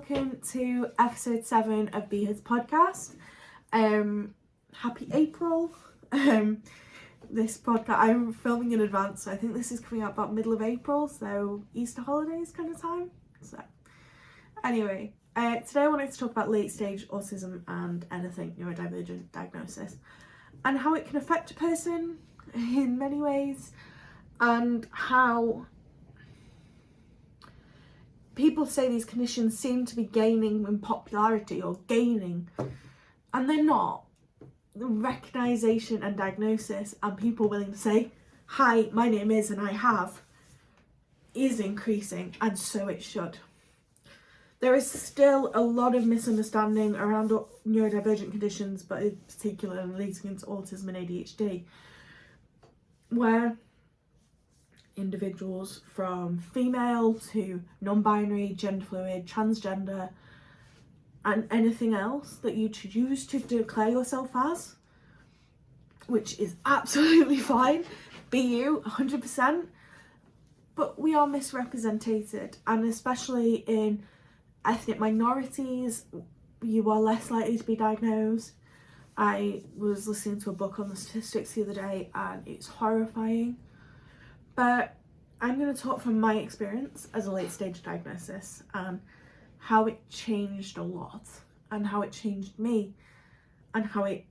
welcome to episode 7 of Be His podcast. Happy April. This podcast I'm filming in advance, so I think this is coming out about middle of April, so Easter holidays kind of time. So anyway, today I wanted to talk about late stage autism and anything neurodivergent diagnosis and how it can affect a person in many ways, and how people say these conditions seem to be gaining in popularity or gaining, and they're not. The recognition and diagnosis and people willing to say, hi, my name is and I have, is increasing, and so it should. There is still a lot of misunderstanding around neurodivergent conditions, but in particular relating into autism and ADHD, where individuals from female to non-binary, gender fluid, transgender, and anything else that you choose to declare yourself as, which is absolutely fine, be you, 100%, but we are misrepresented, and especially in ethnic minorities, you are less likely to be diagnosed. I was listening to a book on the statistics the other day, and it's horrifying. But I'm going to talk from my experience as a late stage diagnosis and how it changed a lot, and how it changed me, and how it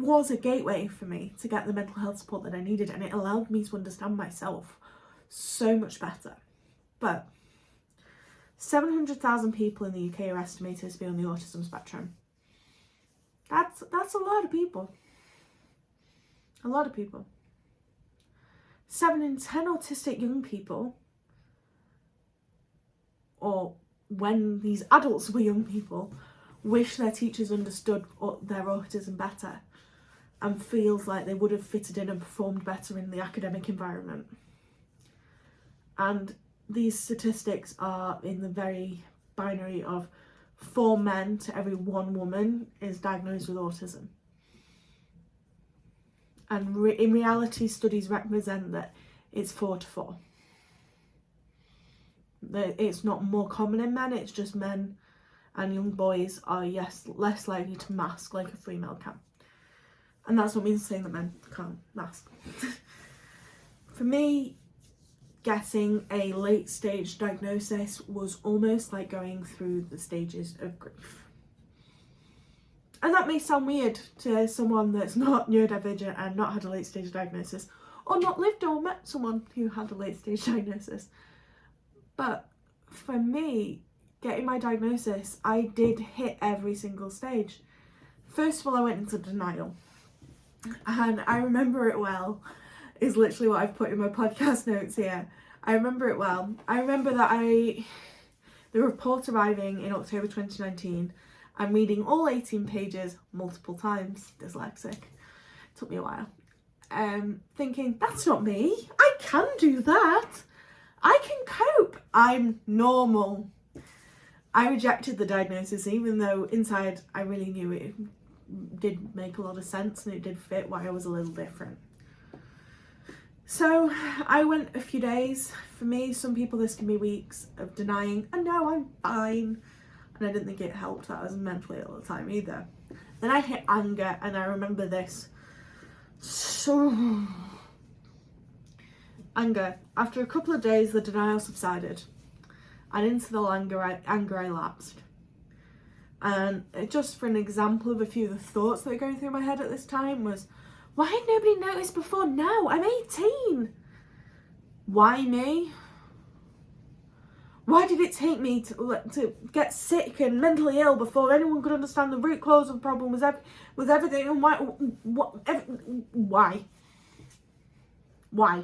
was a gateway for me to get the mental health support that I needed, and it allowed me to understand myself so much better. But 700,000 people in the UK are estimated to be on the autism spectrum. That's a lot of people. A lot of people. 7 in 10 autistic young people, or when these adults were young people, wish their teachers understood their autism better and feels like they would have fitted in and performed better in the academic environment. And these statistics are in the very binary of 4 men to every 1 woman is diagnosed with autism. And in reality, studies represent that it's 4 to 4. It's not more common in men, it's just men and young boys are, yes, less likely to mask like a female can. And that's not me saying that men can't mask. For me, getting a late stage diagnosis was almost like going through the stages of grief. And that may sound weird to someone that's not neurodivergent and not had a late stage diagnosis, or not lived or met someone who had a late stage diagnosis. But for me, getting my diagnosis, I did hit every single stage. First of all, I went into denial. And I remember it well, is literally what I've put in my podcast notes here. I remember it well. I remember that the report arriving in October 2019, I'm reading all 18 pages multiple times, dyslexic. It took me a while. Thinking, that's not me. I can do that. I can cope. I'm normal. I rejected the diagnosis, even though inside I really knew it did make a lot of sense and it did fit why I was a little different. So I went a few days. For me, some people, this can be weeks of denying, and no, I'm fine. And I didn't think it helped that I was mentally ill at the time either. Then I hit anger, and I remember this. So anger. After a couple of days, the denial subsided, and into the anger I lapsed. And just for an example of a few of the thoughts that were going through my head at this time was, why had nobody noticed before now? I'm 18. Why me? Why did it take me to get sick and mentally ill before anyone could understand the root cause of the problem with everything? And why? Why?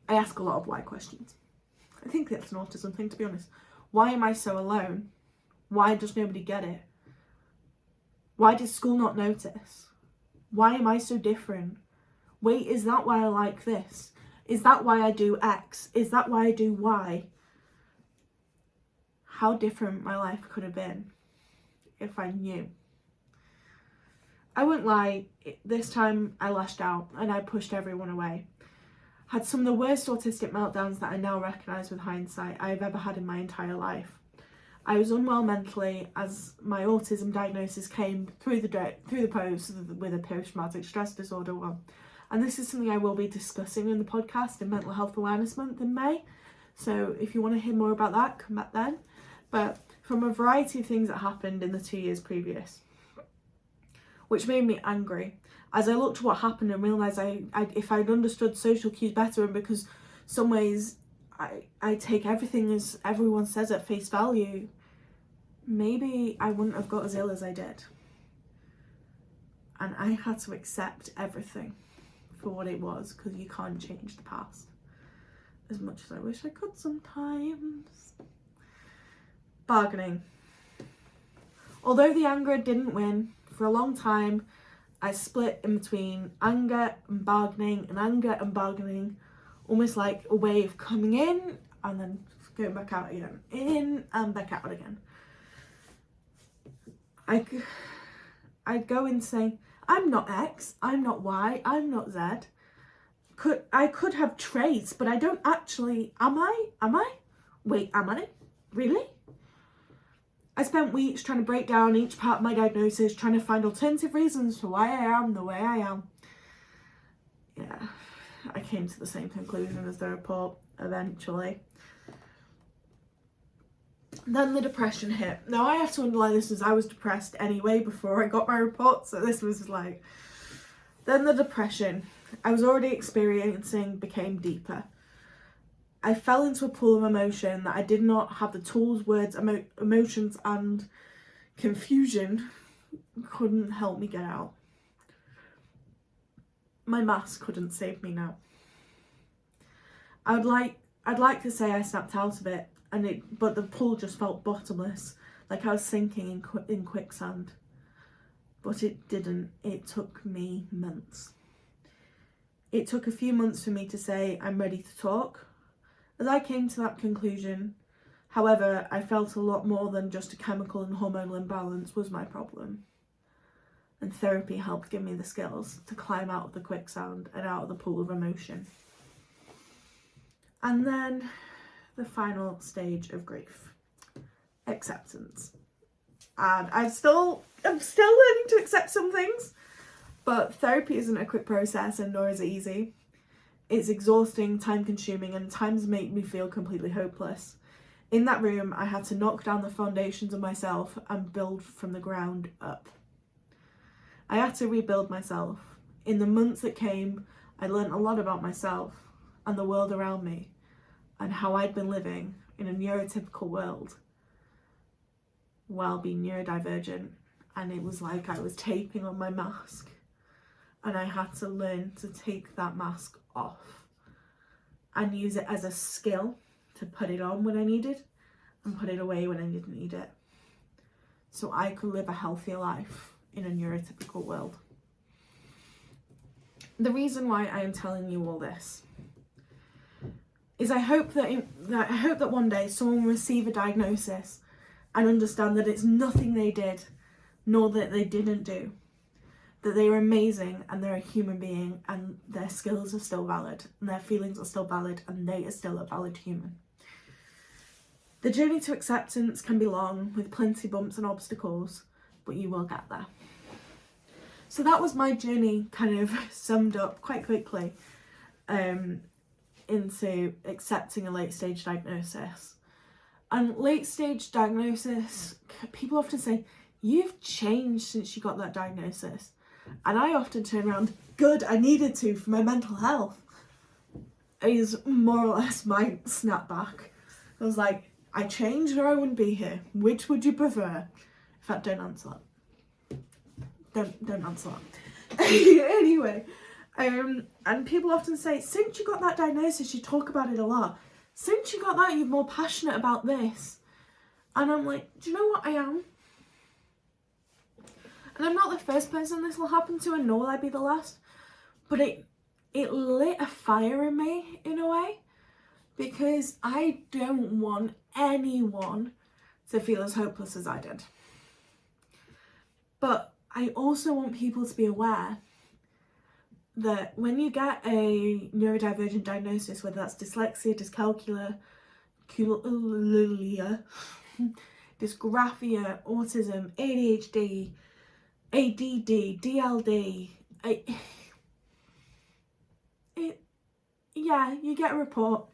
I ask a lot of why questions. I think that's an autism thing, to be honest. Why am I so alone? Why does nobody get it? Why did school not notice? Why am I so different? Wait, is that why I like this? Is that why I do X? Is that why I do Y? How different my life could have been if I knew. I won't lie, this time I lashed out and I pushed everyone away. Had some of the worst autistic meltdowns that I now recognise with hindsight I've ever had in my entire life. I was unwell mentally as my autism diagnosis came through the post with a post-traumatic stress disorder one. And this is something I will be discussing in the podcast in Mental Health Awareness Month in May. So if you want to hear more about that, come back then. But from a variety of things that happened in the 2 years previous, which made me angry, as I looked at what happened and realised if I'd understood social cues better, and because some ways I take everything as everyone says at face value, maybe I wouldn't have got as ill as I did. And I had to accept everything for what it was, because you can't change the past, as much as I wish I could sometimes. Bargaining. Although the anger didn't win, for a long time I split in between anger and bargaining, almost like a way of coming in and then going back out again, in and back out again. I'd go and say, I'm not X, I'm not Y, I'm not Z. I could have traits, but I don't actually, am I? Wait, am I? Really? I spent weeks trying to break down each part of my diagnosis, trying to find alternative reasons for why I am the way I am. Yeah, I came to the same conclusion as the report eventually. Then the depression hit. Now I have to underline this as I was depressed anyway before I got my report, so this was like... Then the depression I was already experiencing became deeper. I fell into a pool of emotion that I did not have the tools, words, emotions and confusion couldn't help me get out. My mask couldn't save me now. I'd like to say I snapped out of it, but the pool just felt bottomless, like I was sinking in quicksand. But it didn't. It took me months. It took a few months for me to say I'm ready to talk. As I came to that conclusion, however, I felt a lot more than just a chemical and hormonal imbalance was my problem. And therapy helped give me the skills to climb out of the quicksand and out of the pool of emotion. And then the final stage of grief, acceptance. And I'm still learning to accept some things, but therapy isn't a quick process, and nor is it easy. It's exhausting, time consuming, and times make me feel completely hopeless. In that room, I had to knock down the foundations of myself and build from the ground up. I had to rebuild myself. In the months that came, I learned a lot about myself and the world around me, and how I'd been living in a neurotypical world while being neurodivergent. And it was like I was taping on my mask, and I had to learn to take that mask off and use it as a skill to put it on when I needed and put it away when I didn't need it, so I could live a healthier life in a neurotypical world. The reason why I am telling you all this is I hope that one day someone will receive a diagnosis and understand that it's nothing they did nor that they didn't do, that they are amazing and they're a human being and their skills are still valid and their feelings are still valid and they are still a valid human. The journey to acceptance can be long with plenty of bumps and obstacles, but you will get there. So that was my journey kind of summed up quite quickly into accepting a late stage diagnosis. And late stage diagnosis, people often say, you've changed since you got that diagnosis. And I often turn around, good, I needed to for my mental health. Is more or less my snapback. I was like, I changed or I wouldn't be here. Which would you prefer? In fact, don't answer that. Don't answer that. Anyway, and people often say, since you got that diagnosis, you talk about it a lot. Since you got that, you're more passionate about this. And I'm like, do you know what I am? And I'm not the first person this will happen to, and nor will I be the last. But it lit a fire in me, in a way. Because I don't want anyone to feel as hopeless as I did. But I also want people to be aware that when you get a neurodivergent diagnosis, whether that's dyslexia, dyscalculia, dysgraphia, autism, ADHD, ADD, DLD. Yeah, you get a report.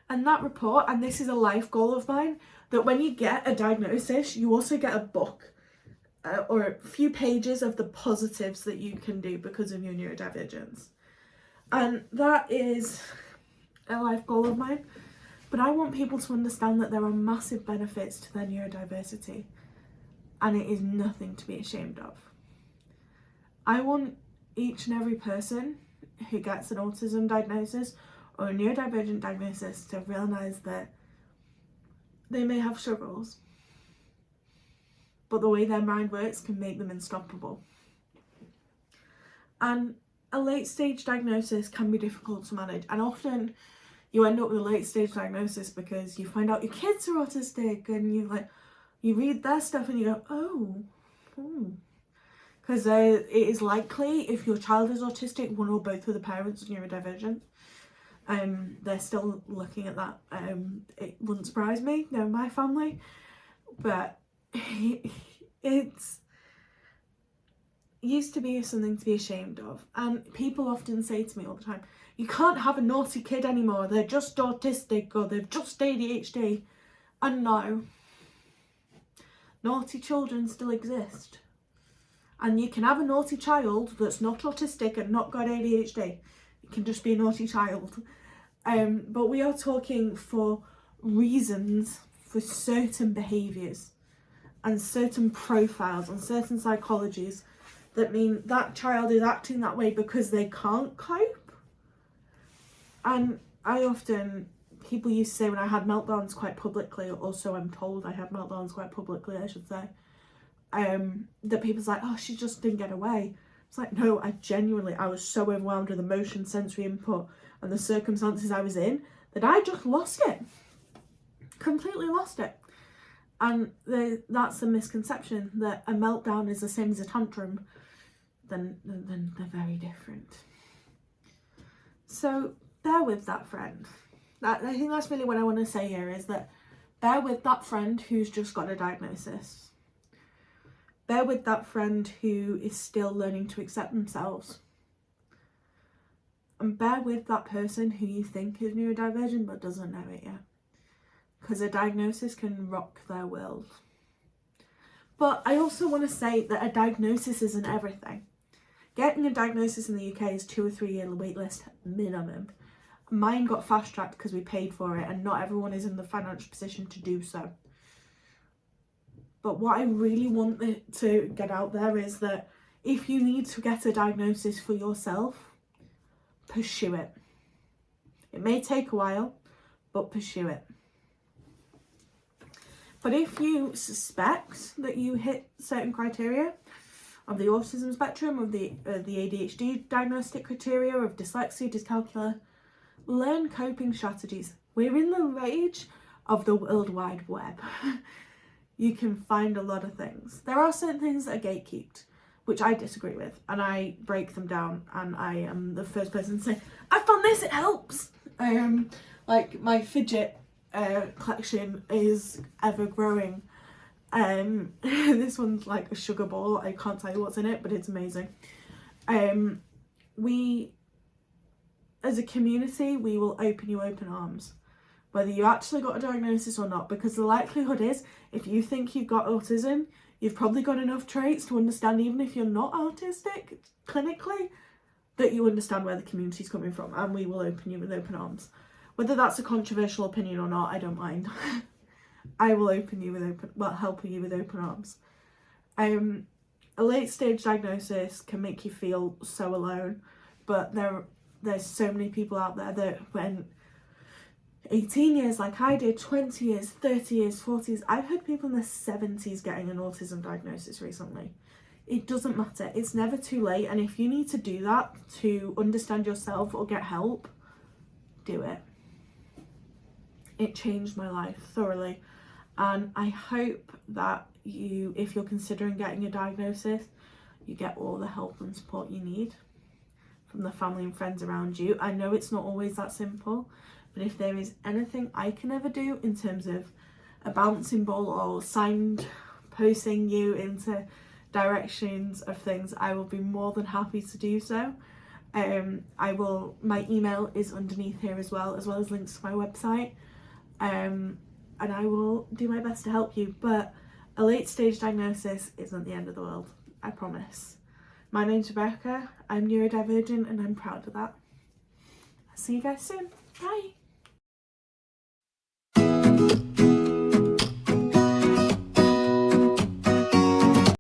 And that report, and this is a life goal of mine, that when you get a diagnosis, you also get a book or a few pages of the positives that you can do because of your neurodivergence. And that is a life goal of mine. But I want people to understand that there are massive benefits to their neurodiversity, and it is nothing to be ashamed of. I want each and every person who gets an autism diagnosis or a neurodivergent diagnosis to realise that they may have struggles, but the way their mind works can make them unstoppable. And a late stage diagnosis can be difficult to manage, and often you end up with a late stage diagnosis because you find out your kids are autistic, and you read their stuff and you go, oh. Because it is likely, if your child is autistic, one or both of the parents are neurodivergent. They're still looking at that. It wouldn't surprise me, no, my family, but it's used to be something to be ashamed of. And people often say to me all the time, you can't have a naughty kid anymore, they're just autistic or they've just ADHD. And no, naughty children still exist. And you can have a naughty child that's not autistic and not got ADHD. It can just be a naughty child. But we are talking for reasons for certain behaviours and certain profiles and certain psychologies that mean that child is acting that way because they can't cope. And people used to say when I had meltdowns quite publicly, also I'm told I had meltdowns quite publicly, I should say, that people's like, oh, she just didn't get away. It's like, no, I was so overwhelmed with emotion, sensory input and the circumstances I was in that I just lost it. Completely lost it. And that's a misconception, that a meltdown is the same as a tantrum. Then they're very different. So bear with that friend. I think that's really what I want to say here, is that bear with that friend who's just got a diagnosis. Bear with that friend who is still learning to accept themselves. And bear with that person who you think is neurodivergent but doesn't know it yet. Because a diagnosis can rock their world. But I also want to say that a diagnosis isn't everything. Getting a diagnosis in the UK is 2 or 3 year wait list minimum. Mine got fast tracked because we paid for it, and not everyone is in the financial position to do so. But what I really want to get out there is that if you need to get a diagnosis for yourself, pursue it. It may take a while, but pursue it. But if you suspect that you hit certain criteria of the autism spectrum, of the ADHD diagnostic criteria, of dyslexia, dyscalculia, learn coping strategies. We're in the age of the World Wide Web. You can find a lot of things. There are certain things that are gatekeeped, which I disagree with, and I break them down, and I am the first person to say, I found this, it helps. Like my fidget collection is ever growing. This one's like a sugar ball. I can't tell you what's in it, but it's amazing. We, as a community, we will open you open arms, whether you actually got a diagnosis or not, because the likelihood is, if you think you've got autism, you've probably got enough traits to understand, even if you're not autistic clinically, that you understand where the community's coming from, and we will open you with open arms. Whether that's a controversial opinion or not, I don't mind. I will open you with helping you with open arms. A late stage diagnosis can make you feel so alone, but there's so many people out there that when 18 years like I did, 20 years, 30 years, 40s, I've heard people in their 70s getting an autism diagnosis recently. It doesn't matter, it's never too late, and if you need to do that to understand yourself or get help, do it. It changed my life thoroughly, and I hope that if you're considering getting a diagnosis, you get all the help and support you need from the family and friends around you. I know it's not always that simple, but if there is anything I can ever do in terms of a bouncing ball or signposting you into directions of things, I will be more than happy to do so. My email is underneath here as well as links to my website, and I will do my best to help you. But a late stage diagnosis isn't the end of the world, I promise. My name's Rebecca, I'm neurodivergent and I'm proud of that. I'll see you guys soon. Bye!